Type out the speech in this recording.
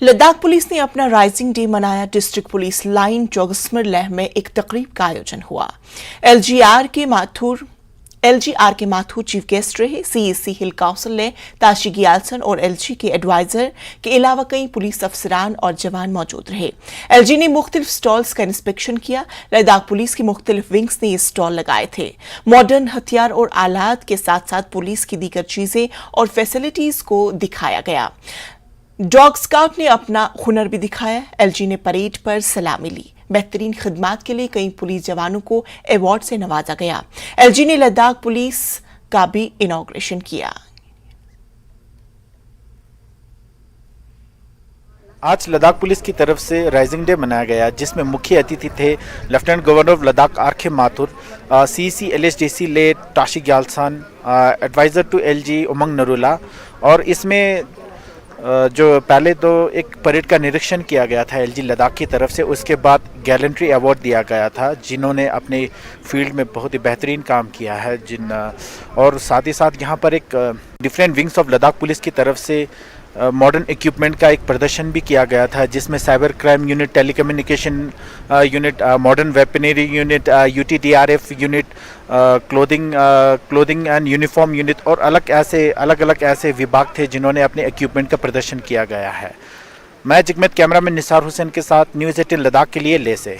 Ladakh police ने अपना rising day मनाया। डिस्ट्रिक्ट पुलिस लाइन जोगसमर लेह में एक तकरीब का आयोजन हुआ। एलजीआर के माथुर चीफ गेस्ट रहे। सीईसी हिल काउंसिल ने ताशी गियालसन और एलजी के एडवाइजर के अलावा कई पुलिस अफसरान और जवान मौजूद रहे। एलजी ने मुख्तलिफ स्टॉल्स का इंस्पेक्शन किया। लद्दाख पुलिस की मुख्तलिफ विंग्स ने ये स्टॉल लगाए थे। मॉडर्न हथियार और आलात के साथ साथ पुलिस की दीगर चीजें और फैसिलिटीज को दिखाया गया। डॉग स्काउट ने अपना हुनर भी दिखाया। एलजी ने परेड पर सलामी ली। बेहतरीन खिदमात के लिए कई पुलिस जवानों को अवार्ड से नवाजा गया। एलजी ने लद्दाख पुलिस का भी इनॉग्रेशन किया। आज लद्दाख पुलिस की तरफ से राइजिंग डे मनाया गया, जिसमें मुख्य अतिथि थे lieutenant governor of Ladakh R K. Mathur, CEC LHDC Leh Tashi Gyalson, adviser to LG Umang Narula. और इसमें जो पहले तो एक परेड का निरीक्षण किया गया था एलजी लद्दाख की तरफ से, उसके बाद गैलेंट्री अवार्ड दिया गया था जिन्होंने अपने फील्ड में बहुत ही बेहतरीन काम किया है। और साथ ही साथ यहाँ पर एक different wings of Ladakh police की तरफ से मॉडर्न इक्विपमेंट का एक प्रदर्शन भी किया गया था, जिसमें cyber crime unit, telecommunication unit, modern weaponry unit, UTDRF unit, clothing and uniform unit और अलग अलग ऐसे विभाग थे जिन्होंने अपने इक्विपमेंट का प्रदर्शन किया गया है। मैं जिगमेत कैमरामैन निसार हुसैन के साथ न्यूज़ 18 लद्दाख के लिए ले से।